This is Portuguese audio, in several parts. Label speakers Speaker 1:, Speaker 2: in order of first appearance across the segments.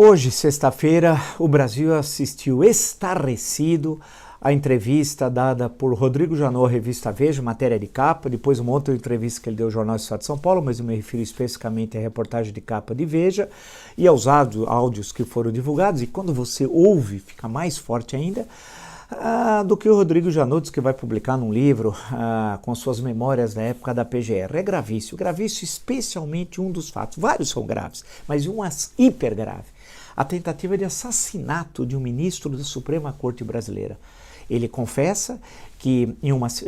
Speaker 1: Hoje, sexta-feira, o Brasil assistiu estarrecido à entrevista dada por Rodrigo Janot à revista Veja, matéria de capa, depois uma outra entrevista que ele deu ao Jornal do Estado de São Paulo, mas eu me refiro especificamente à reportagem de capa de Veja e aos áudios que foram divulgados, e quando você ouve, fica mais forte ainda, do que o Rodrigo Janot diz que vai publicar num livro com suas memórias da época da PGR. É gravíssimo, especialmente um dos fatos, vários são graves, mas um hiper grave. A tentativa de assassinato de um ministro da Suprema Corte Brasileira. Ele confessa que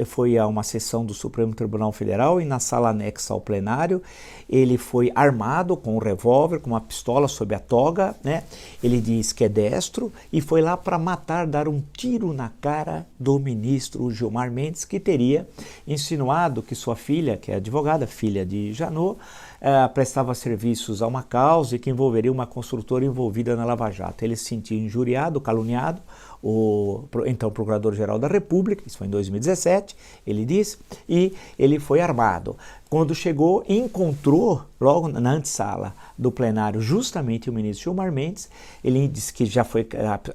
Speaker 1: foi a uma sessão do Supremo Tribunal Federal e na sala anexa ao plenário ele foi armado com um revólver, com uma pistola sob a toga, né? Ele diz que é destro e foi lá para matar, dar um tiro na cara do ministro Gilmar Mendes, que teria insinuado que sua filha, que é advogada, filha de Janot, prestava serviços a uma causa e que envolveria uma construtora envolvida na Lava Jato. Ele se sentia injuriado, caluniado. Então o Procurador-Geral da República, isso foi em 2017, ele disse, e ele foi armado. Quando chegou, encontrou logo na antessala do plenário justamente o ministro Gilmar Mendes. Ele disse que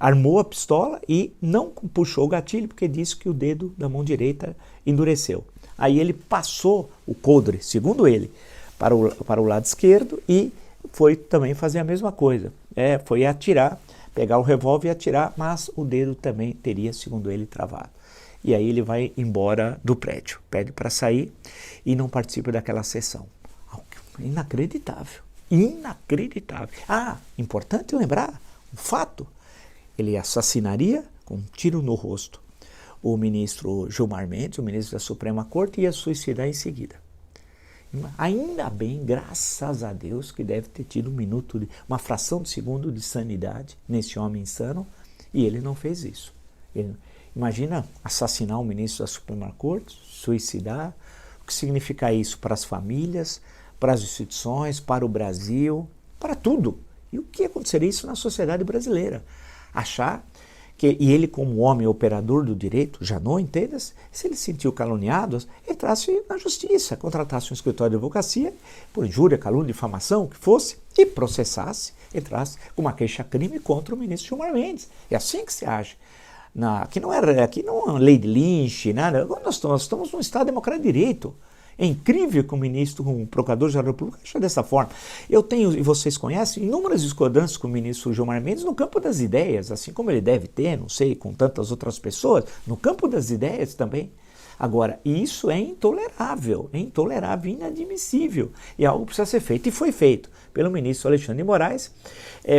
Speaker 1: armou a pistola e não puxou o gatilho porque disse que o dedo da mão direita endureceu. Aí ele passou o coldre, segundo ele, para o lado esquerdo e foi também fazer a mesma coisa. Foi atirar, pegar o revólver e atirar, mas o dedo também teria, segundo ele, travado. E aí ele vai embora do prédio, pede para sair e não participa daquela sessão. Inacreditável, inacreditável. Importante lembrar, um fato, ele assassinaria com um tiro no rosto o ministro Gilmar Mendes, o ministro da Suprema Corte, e ia suicidar em seguida. Ainda bem, graças a Deus, que deve ter tido uma fração de segundo de sanidade nesse homem insano, e ele não fez isso. Imagina assassinar um ministro da Suprema Corte, suicidar, o que significa isso para as famílias, para as instituições, para o Brasil, para tudo. E o que aconteceria isso na sociedade brasileira? E ele, como homem operador do direito, Janot, entenda-se, se ele se sentiu caluniado, entrasse na justiça, contratasse um escritório de advocacia, por injúria, calúnia, difamação, o que fosse, e processasse, entrasse com uma queixa-crime contra o ministro Gilmar Mendes. É assim que se age. Aqui não é lei de Lynch, nada. Nós estamos num Estado democrático de direito. É incrível que um procurador-geral da República ache dessa forma. Eu tenho, e vocês conhecem, inúmeras discordâncias com o ministro Gilmar Mendes no campo das ideias, assim como ele deve ter, não sei, com tantas outras pessoas, no campo das ideias também. Agora, isso é intolerável, inadmissível, e algo precisa ser feito, e foi feito pelo ministro Alexandre de Moraes,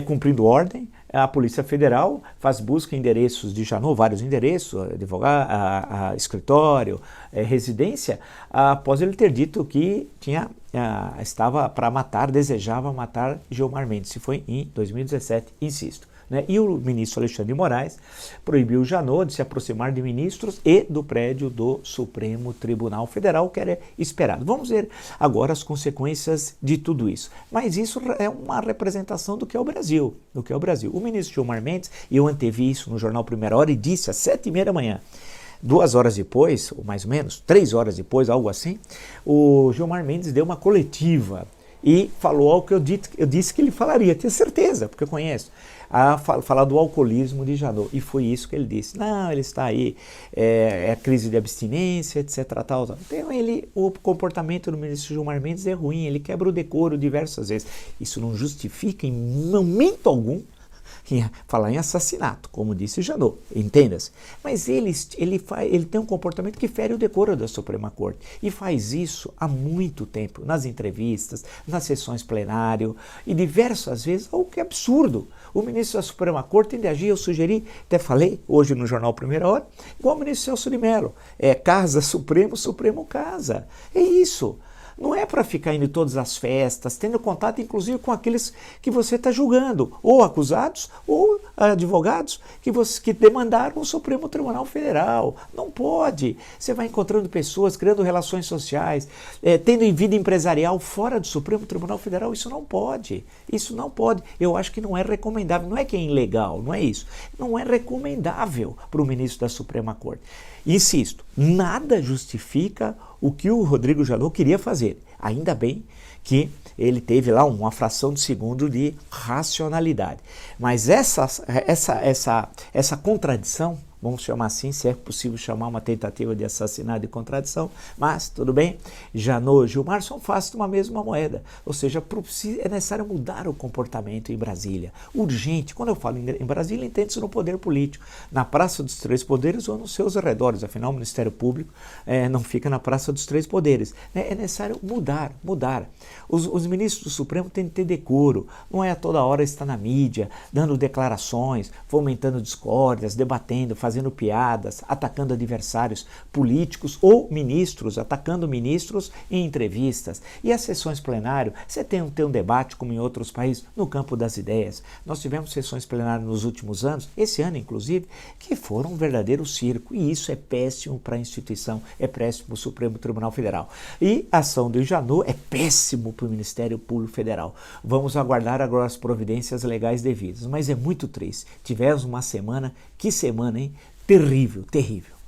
Speaker 1: cumprindo ordem. A Polícia Federal faz busca em endereços de Janot, vários endereços, advogado, escritório, residência, após ele ter dito que estava para matar, desejava matar Gilmar Mendes. Isso foi em 2017, insisto. Né? E o ministro Alexandre de Moraes proibiu Janot de se aproximar de ministros e do prédio do Supremo Tribunal Federal, que era esperado. Vamos ver agora as consequências de tudo isso. Mas isso é uma representação do que é o Brasil. O ministro Gilmar Mendes, e eu antevi isso no jornal Primeira Hora e disse às 7h30 da manhã, 2 horas depois, ou mais ou menos, 3 horas depois, algo assim, o Gilmar Mendes deu uma coletiva e falou algo que eu disse que ele falaria, tenho certeza, porque eu conheço, falar do alcoolismo de Janot, e foi isso que ele disse. Não, ele está aí, é crise de abstinência, etc. Tal. Então o comportamento do ministro Gilmar Mendes é ruim, ele quebra o decoro diversas vezes. Isso não justifica em momento algum falar em assassinato, como disse Janot, entenda-se. Mas ele tem um comportamento que fere o decoro da Suprema Corte e faz isso há muito tempo, nas entrevistas, nas sessões plenário e diversas vezes, algo que é absurdo. O ministro da Suprema Corte tem de agir, eu sugeri, até falei hoje no jornal Primeira Hora, igual o ministro Celso de Mello, casa Supremo, Supremo casa. É isso. Não é para ficar indo em todas as festas, tendo contato inclusive com aqueles que você está julgando, ou acusados, ou advogados que demandaram o Supremo Tribunal Federal. Não pode. Você vai encontrando pessoas, criando relações sociais, tendo vida empresarial fora do Supremo Tribunal Federal. Isso não pode. Isso não pode. Eu acho que não é recomendável. Não é que é ilegal, não é isso. Não é recomendável para o ministro da Suprema Corte. Insisto, nada justifica o que o Rodrigo Janot queria fazer. Ainda bem que ele teve lá uma fração de segundo de racionalidade. Mas essa contradição, vamos chamar assim, se é possível chamar uma tentativa de assassinato de contradição, mas tudo bem, Janot e Gilmar são faces de uma mesma moeda, ou seja, é necessário mudar o comportamento em Brasília, urgente. Quando eu falo em Brasília, entende-se no poder político, na Praça dos Três Poderes ou nos seus arredores, afinal o Ministério Público não fica na Praça dos Três Poderes, é necessário mudar. Os ministros do Supremo têm que ter decoro, não é a toda hora estar na mídia, dando declarações, fomentando discórdias, debatendo, fazendo piadas, atacando adversários políticos ou ministros, atacando ministros em entrevistas. E as sessões plenárias, você tem um debate, como em outros países, no campo das ideias. Nós tivemos sessões plenárias nos últimos anos, esse ano inclusive, que foram um verdadeiro circo, e isso é péssimo para a instituição, é péssimo para o Supremo Tribunal Federal. E a ação do Janot é péssimo para o Ministério Público Federal. Vamos aguardar agora as providências legais devidas, mas é muito triste. Tivemos uma semana, que semana, hein? Terrível, terrível.